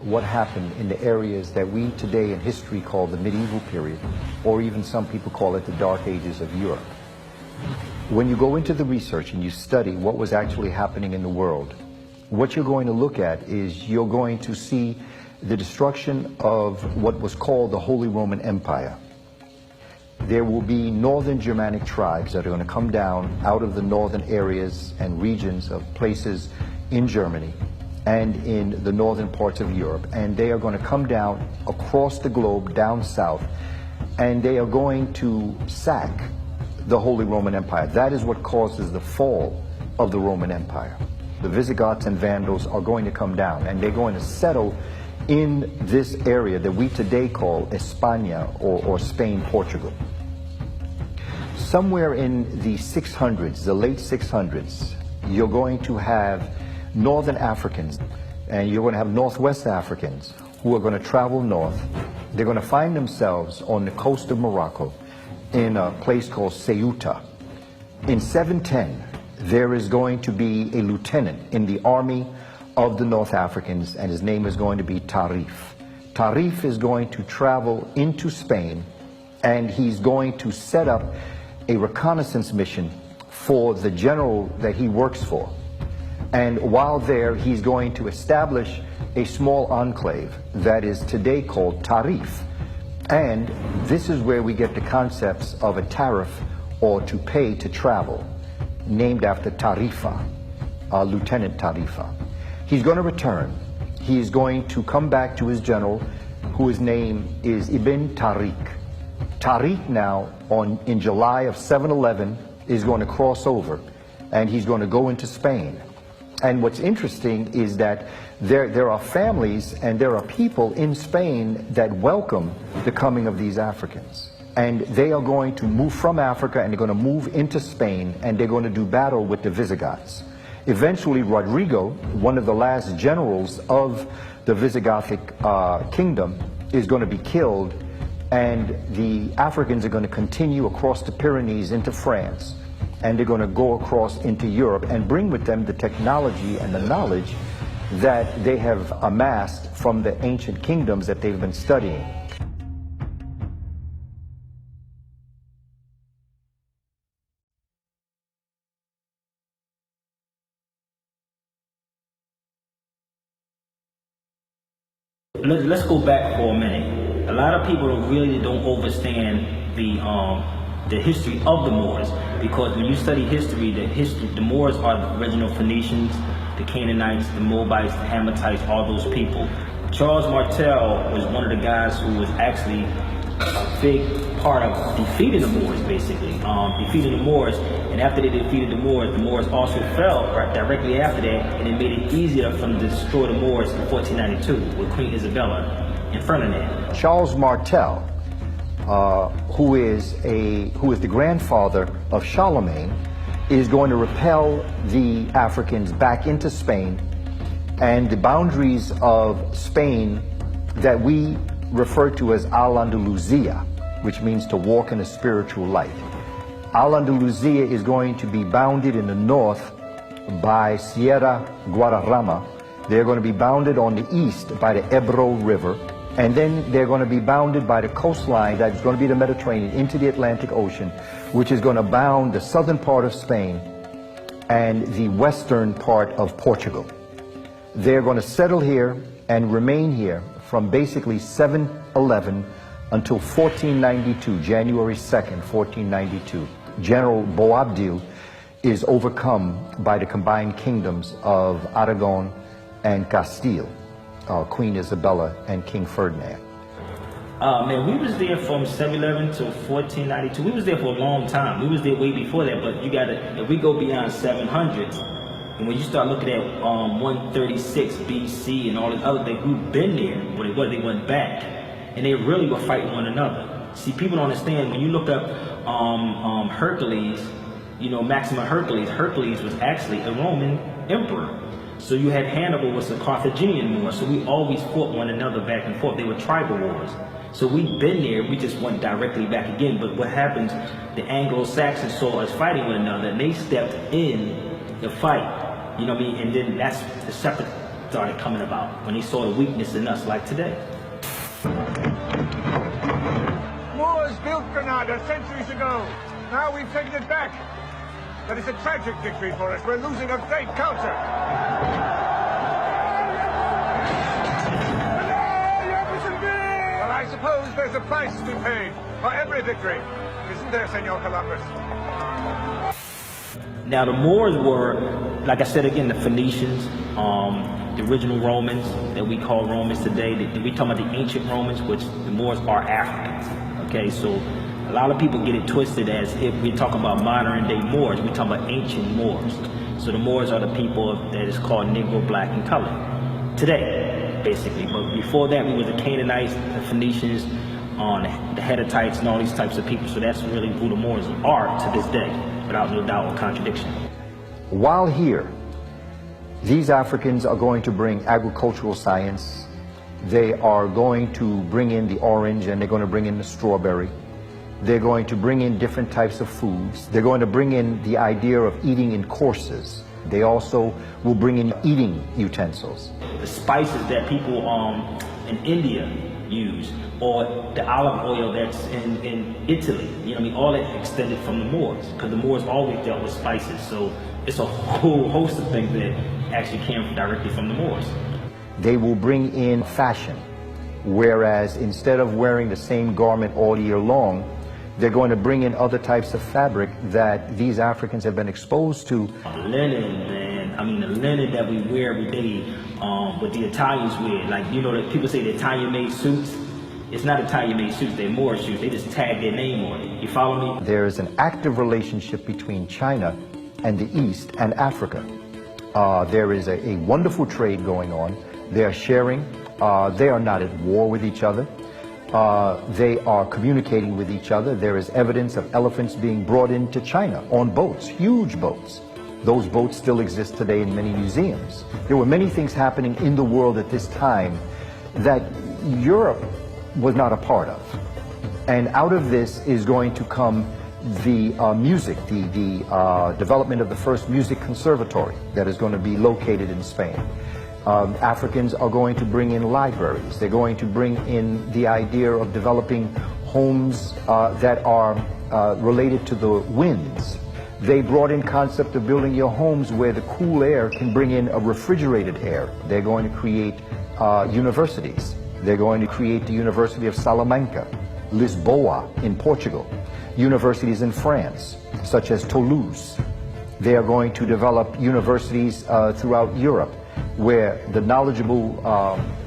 what happened in the areas that we today in history call the medieval period, or even some people call it the Dark Ages of Europe. When you go into the research and you study what was actually happening in the world, what you're going to look at is you're going to see the destruction of what was called the Holy Roman Empire. There will be northern Germanic tribes that are going to come down out of the northern areas and regions of places in Germany and in the northern parts of Europe, and they are going to come down across the globe, down south, and they are going to sack the Holy Roman Empire. That is what causes the fall of the Roman Empire. The Visigoths and Vandals are going to come down, and they're going to settle in this area that we today call España or Spain, Portugal. Somewhere in the 600s, the late 600s, you're going to have northern Africans and you're going to have northwest Africans who are going to travel north. They're going to find themselves on the coast of Morocco in a place called Ceuta. In 710, there is going to be a lieutenant in the army of the North Africans, and his name is going to be Tarif. Tarif is going to travel into Spain, and he's going to set up a reconnaissance mission for the general that he works for. And while there, he's going to establish a small enclave that is today called Tarif. And this is where we get the concepts of a tariff, or to pay to travel, named after Tarifa, Lieutenant Tarifa. He's going to return. He's going to come back to his general, whose name is Ibn Tariq. Tariq now, in July of 711, is going to cross over, and he's going to go into Spain. And what's interesting is that there are families and there are people in Spain that welcome the coming of these Africans. And they are going to move from Africa, and they're going to move into Spain, and they're going to do battle with the Visigoths. Eventually, Rodrigo, one of the last generals of the Visigothic kingdom, is going to be killed, and the Africans are going to continue across the Pyrenees into France, and they're going to go across into Europe and bring with them the technology and the knowledge that they have amassed from the ancient kingdoms that they've been studying. Let's go back for a minute. A lot of people really don't understand the history of the Moors, because when you study history, the Moors are the original Phoenicians, the Canaanites, the Moabites, the Hammatites, all those people. Charles Martel was one of the guys who was actually a big part of defeating the Moors, basically. Defeating the Moors, and after they defeated the Moors also fell right directly after that, and it made it easier for them to destroy the Moors in 1492 with Queen Isabella and Ferdinand. Charles Martel, who is the grandfather of Charlemagne, is going to repel the Africans back into Spain, and the boundaries of Spain that we refer to as Al-Andalusia, which means to walk in a spiritual light. Al-Andalusia is going to be bounded in the north by Sierra Guadarrama. They're going to be bounded on the east by the Ebro River, and then they're going to be bounded by the coastline that is going to be the Mediterranean into the Atlantic Ocean, which is going to bound the southern part of Spain and the western part of Portugal. They're going to settle here and remain here from basically 711 until 1492, January 2nd, 1492. General Boabdil is overcome by the combined kingdoms of Aragon and Castile, Queen Isabella and King Ferdinand. Man, we was there from 711 to 1492. We was there for a long time. We was there way before that, but you gotta, if we go beyond 700, and when you start looking at 136 BC and all this other things, we've been there, but they went back, and they really were fighting one another. See, people don't understand, when you look up Hercules, you know, Maximum Hercules, Hercules was actually a Roman emperor. So you had Hannibal was a Carthaginian war, so we always fought one another back and forth. They were tribal wars. So we've been there, we just went directly back again. But what happens, the Anglo-Saxons saw us fighting one another, and they stepped in the fight. You know what I mean? And then that's the separate started coming about, when they saw the weakness in us, like today. Moors built Granada centuries ago. Now we've taken it back. But it's a tragic victory for us. We're losing a great culture. Well, I suppose there's a price to be paid for every victory. Isn't there, Senor Columbus? Now the Moors were, like I said again, the Phoenicians, the original Romans that we call Romans today. We talk about the ancient Romans, which the Moors are Africans. Okay, so a lot of people get it twisted as if we're talking about modern day Moors. We're talking about ancient Moors. So the Moors are the people that is called Negro, black, and colored today, basically. But before that, we were the Canaanites, the Phoenicians, the Hittites, and all these types of people. So that's really who the Moors are to this day, without no doubt or contradiction. While here, these Africans are going to bring agricultural science. They are going to bring in the orange, and they're going to bring in the strawberry. They're going to bring in different types of foods. They're going to bring in the idea of eating in courses. They also will bring in eating utensils. The spices that people in India use, or the olive oil that's in Italy, you know what I mean? All that extended from the Moors, because the Moors always dealt with spices. So it's a whole host of things that actually came directly from the Moors. They will bring in fashion, whereas instead of wearing the same garment all year long, they're going to bring in other types of fabric that these Africans have been exposed to. Linen, man. I mean, the linen that we wear every day, what the Italians wear. Like, you know, that people say the Italian-made suits. It's not Italian-made suits, they're Moor suits. They just tag their name on it. You follow me? There is an active relationship between China and the East and Africa. There is a wonderful trade going on. They are sharing. They are not at war with each other. They are communicating with each other. There is evidence of elephants being brought into China on boats, huge boats. Those boats still exist today in many museums. There were many things happening in the world at this time that Europe was not a part of. And out of this is going to come the music, the development of the first music conservatory that is going to be located in Spain. Africans are going to bring in libraries. They're going to bring in the idea of developing homes that are related to the winds. They brought in concept of building your homes where the cool air can bring in a refrigerated air. They're going to create universities. They're going to create the University of Salamanca, Lisboa in Portugal, universities in France, such as Toulouse. They are going to develop universities throughout Europe, where the knowledgeable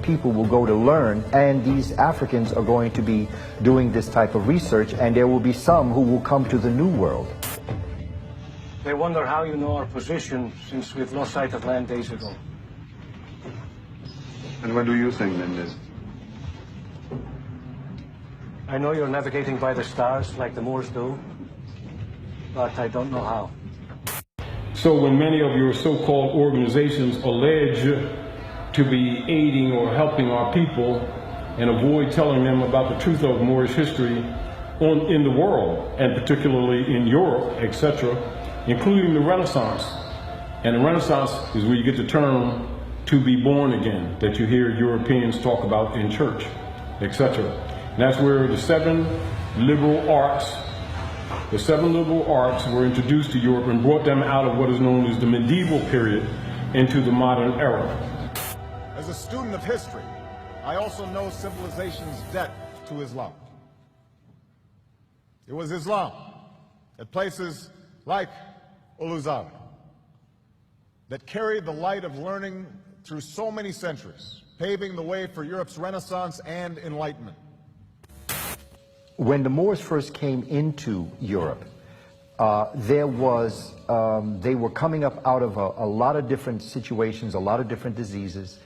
people will go to learn, and these Africans are going to be doing this type of research, and there will be some who will come to the New World. They wonder how you know our position, since we've lost sight of land days ago. And when do you think, Mendes? I know you're navigating by the stars like the Moors do, but I don't know how. So when many of your so-called organizations allege to be aiding or helping our people and avoid telling them about the truth of Moorish history in the world, and particularly in Europe, etc., including the Renaissance. And the Renaissance is where you get the term to be born again that you hear Europeans talk about in church, etc. And that's where the seven liberal arts were introduced to Europe and brought them out of what is known as the medieval period into the modern era. As a student of history, I also know civilization's debt to Islam. It was Islam at places like Uluzar that carried the light of learning through so many centuries, paving the way for Europe's Renaissance and Enlightenment. When the Moors first came into Europe, they were coming up out of a lot of different situations, a lot of different diseases.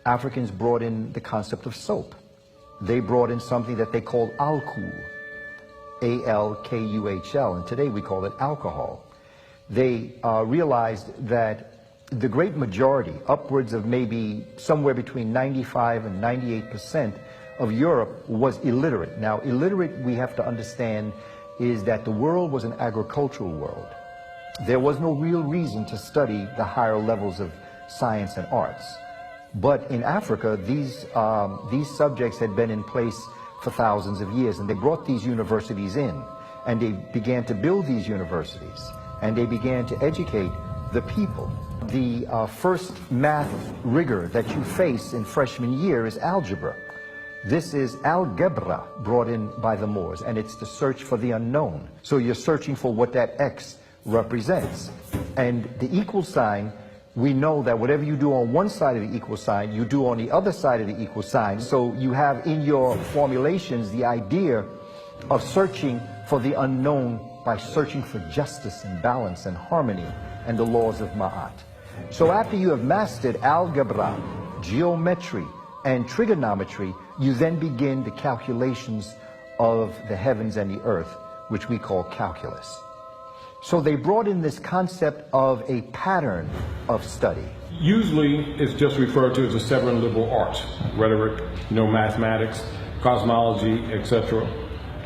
Africans brought in the concept of soap. They brought in something that they called alcohol, A-L-K-U-H-L, and today we call it alcohol. They realized that the great majority, upwards of maybe somewhere between 95 and 98% of Europe was illiterate. Now, illiterate, we have to understand, is that the world was an agricultural world. There was no real reason to study the higher levels of science and arts. But in Africa, these subjects had been in place for thousands of years, and they brought these universities in, and they began to build these universities, and they began to educate the people. The first math rigor that you face in freshman year is algebra. This is algebra brought in by the Moors, and it's the search for the unknown. So you're searching for what that X represents. And the equal sign, we know that whatever you do on one side of the equal sign, you do on the other side of the equal sign. So you have in your formulations the idea of searching for the unknown by searching for justice and balance and harmony and the laws of Ma'at. So after you have mastered algebra, geometry, and trigonometry, you then begin the calculations of the heavens and the earth, which we call calculus. So they brought in this concept of a pattern of study. Usually it's just referred to as the 7 liberal arts: rhetoric, mathematics, cosmology, etc.,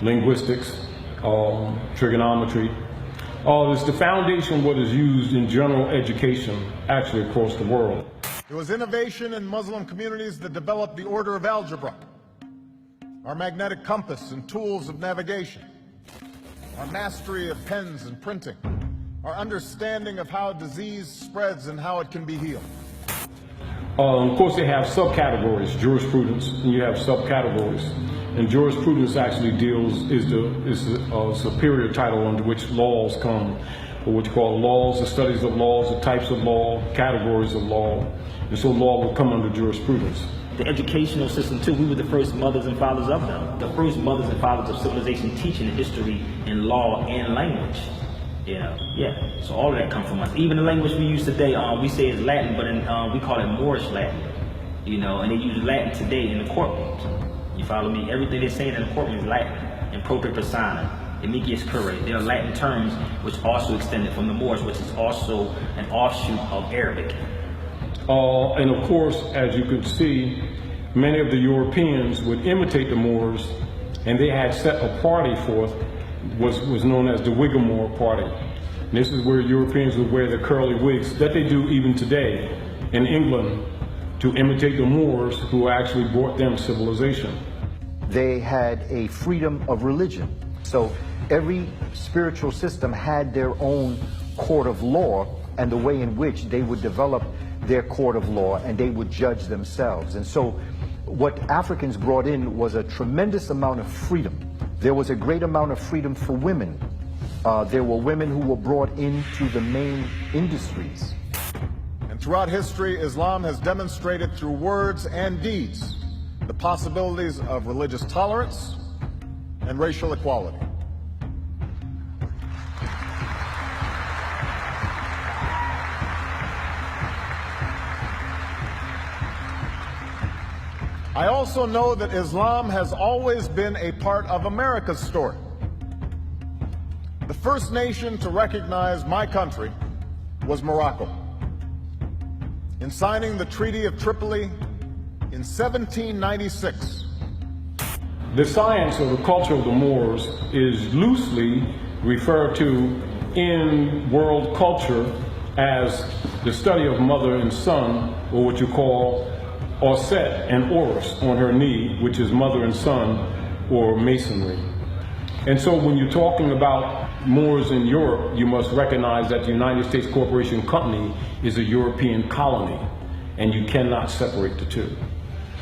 linguistics, trigonometry. It's the foundation of what is used in general education actually across the world. It was innovation in Muslim communities that developed the order of algebra, our magnetic compass and tools of navigation, our mastery of pens and printing, our understanding of how disease spreads and how it can be healed. Of course, they have subcategories, jurisprudence, and you have subcategories. And jurisprudence actually is the superior title under which laws come, or what you call laws, the studies of laws, the types of law, categories of law. And so law will come under jurisprudence. The educational system too, we were the first mothers and fathers of them. The first mothers and fathers of civilization teaching history and law and language. Yeah. So all of that comes from us. Even the language we use today, we say is Latin, but we call it Moorish Latin. And they use Latin today in the courtrooms. You follow me? Everything they're saying in the courtroom is Latin. In propria persona, amicus curiae. They are Latin terms which also extended from the Moors, which is also an offshoot of Arabic. And of course, as you can see, many of the Europeans would imitate the Moors, and they had set a party forth, was known as the Whigamore Party. And this is where Europeans would wear the curly wigs that they do even today in England to imitate the Moors, who actually brought them civilization. They had a freedom of religion. So every spiritual system had their own court of law and the way in which they would develop their court of law and they would judge themselves. And so what Africans brought in was a tremendous amount of freedom. There was a great amount of freedom for women. There were women who were brought into the main industries. And throughout history, Islam has demonstrated through words and deeds the possibilities of religious tolerance and racial equality. I also know that Islam has always been a part of America's story. The first nation to recognize my country was Morocco. In signing the Treaty of Tripoli in 1796. The science or the culture of the Moors is loosely referred to in world culture as the study of mother and son, or what you call Auset and Horus on her knee, which is mother and son, or masonry. And so when you're talking about Moors in Europe, you must recognize that the United States Corporation Company is a European colony, and you cannot separate the two.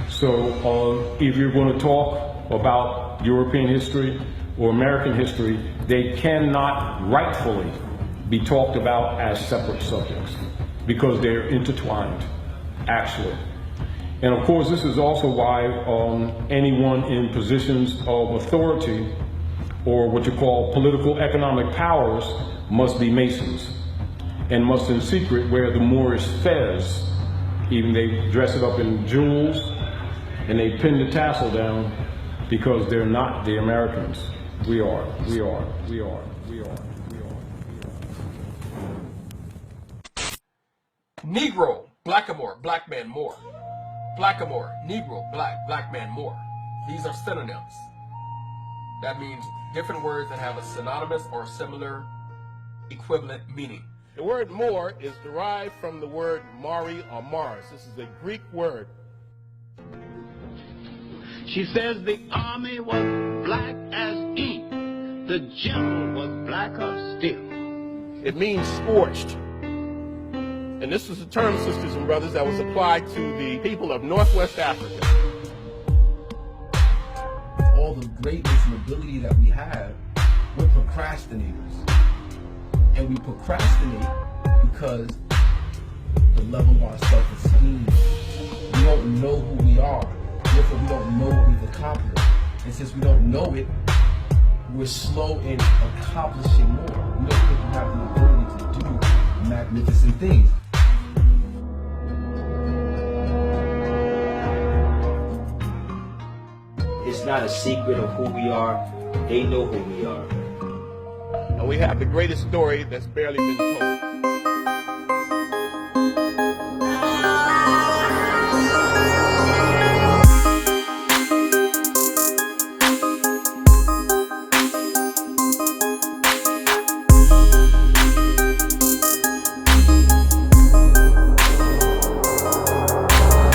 So if you're going to talk about European history or American history, they cannot rightfully be talked about as separate subjects because they're intertwined, actually. And of course, this is also why anyone in positions of authority or what you call political economic powers must be Masons and must in secret wear the Moorish fez. Even they dress it up in jewels and they pin the tassel down because they're not the Americans. We are. Negro, blackamoor, black man more. Blackamoor, Negro, black man more. These are synonyms. That means different words that have a synonymous or similar equivalent meaning. The word Moor is derived from the word Mari or Mars. This is a Greek word. She says the army was black as ink. The general was blacker still. It means scorched. And this was a term, sisters and brothers, that was applied to the people of Northwest Africa. All the greatness and ability that we have, we're procrastinators. And we procrastinate because the level of our self-esteem. We don't know who we are. Therefore, we don't know what we've accomplished. And since we don't know it, we're slow in accomplishing more. We don't think we have the ability to do magnificent things. It's not a secret of who we are. They know who we are. And we have the greatest story that's barely been told.